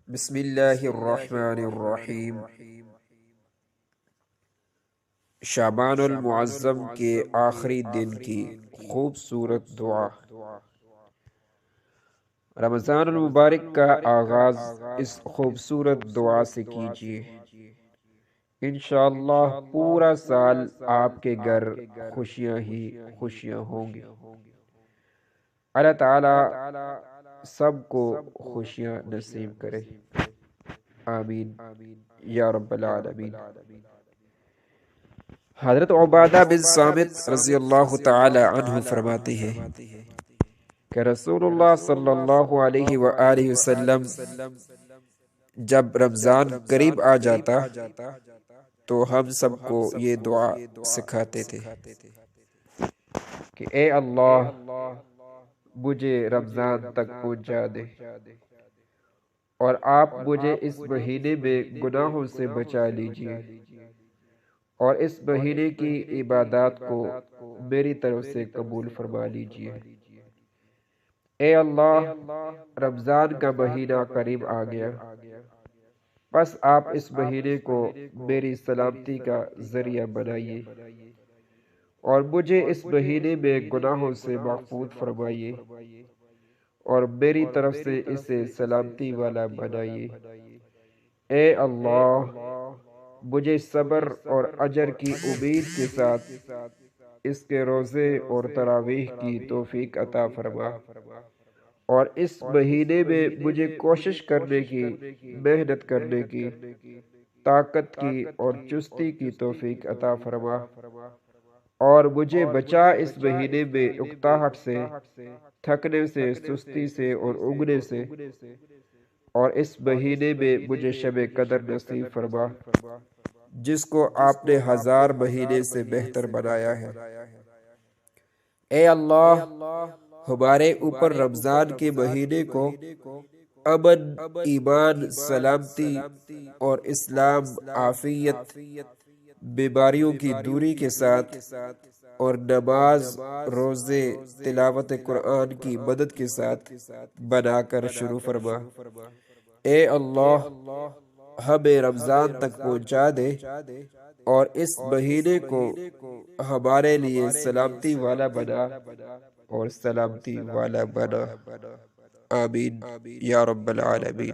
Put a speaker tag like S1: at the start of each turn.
S1: بسم اللہ الرحمن الرحیم۔ شعبان المعظم کے آخری دن کی خوبصورت دعا۔ رمضان المبارک کا آغاز اس خوبصورت دعا سے کیجیے۔ انشاءاللہ پورا سال آپ کے گھر خوشیاں ہی خوشیاں ہوں گی۔ اللہ تعالی سب کو خوشیاں نصیب کرے، آمین یا رب العالمین۔ حضرت عبادہ بن صامت رضی اللہ تعالی عنہ فرماتے ہیں کہ رسول اللہ صلی اللہ علیہ وآلہ وسلم جب رمضان قریب آ جاتا تو ہم سب کو یہ دعا سکھاتے تھے کہ اے اللہ مجھے رمضان تک پہنچا دے، اور آپ مجھے اس مہینے میں گناہوں سے بچا لیجئے، اور اس مہینے کی عبادات کو میری طرف سے قبول فرما لیجئے۔ اے اللہ، رمضان کا مہینہ قریب آ گیا، بس آپ اس مہینے کو میری سلامتی کا ذریعہ بنائیے، اور مجھے اس مہینے میں گناہوں سے محفوظ فرمائیے، اور میری طرف سے اسے سلامتی والا بنائیے۔ اے اللہ، مجھے صبر اور اجر کی امید کے ساتھ اس کے روزے اور تراویح کی توفیق عطا فرما، اور اس مہینے میں مجھے کوشش کرنے کی، محنت کرنے کی، طاقت کی اور چستی کی توفیق عطا فرما، اور مجھے بچا اس مہینے میں اکتاہٹ سے، تھکنے سے، سستی سے اور اگنے سے، اور اس مہینے میں مجھے شب قدر نصیب فرما، جس کو آپ نے 1000 مہینے سے بہتر بنایا ہے۔ اے اللہ، ہمارے اوپر رمضان کے مہینے کو امن، ایمان، سلامتی اور اسلام، عافیت، بیماریوں کی دوری کے ساتھ، اور نماز، روزے، تلاوت قرآن کی مدد کے ساتھ بنا کر شروع فرما۔ اے اللہ، ہمیں رمضان تک پہنچا دے، اور اس مہینے کو ہمارے لیے سلامتی والا بنا، اور سلامتی والا بنا، آمین یا رب العالمین۔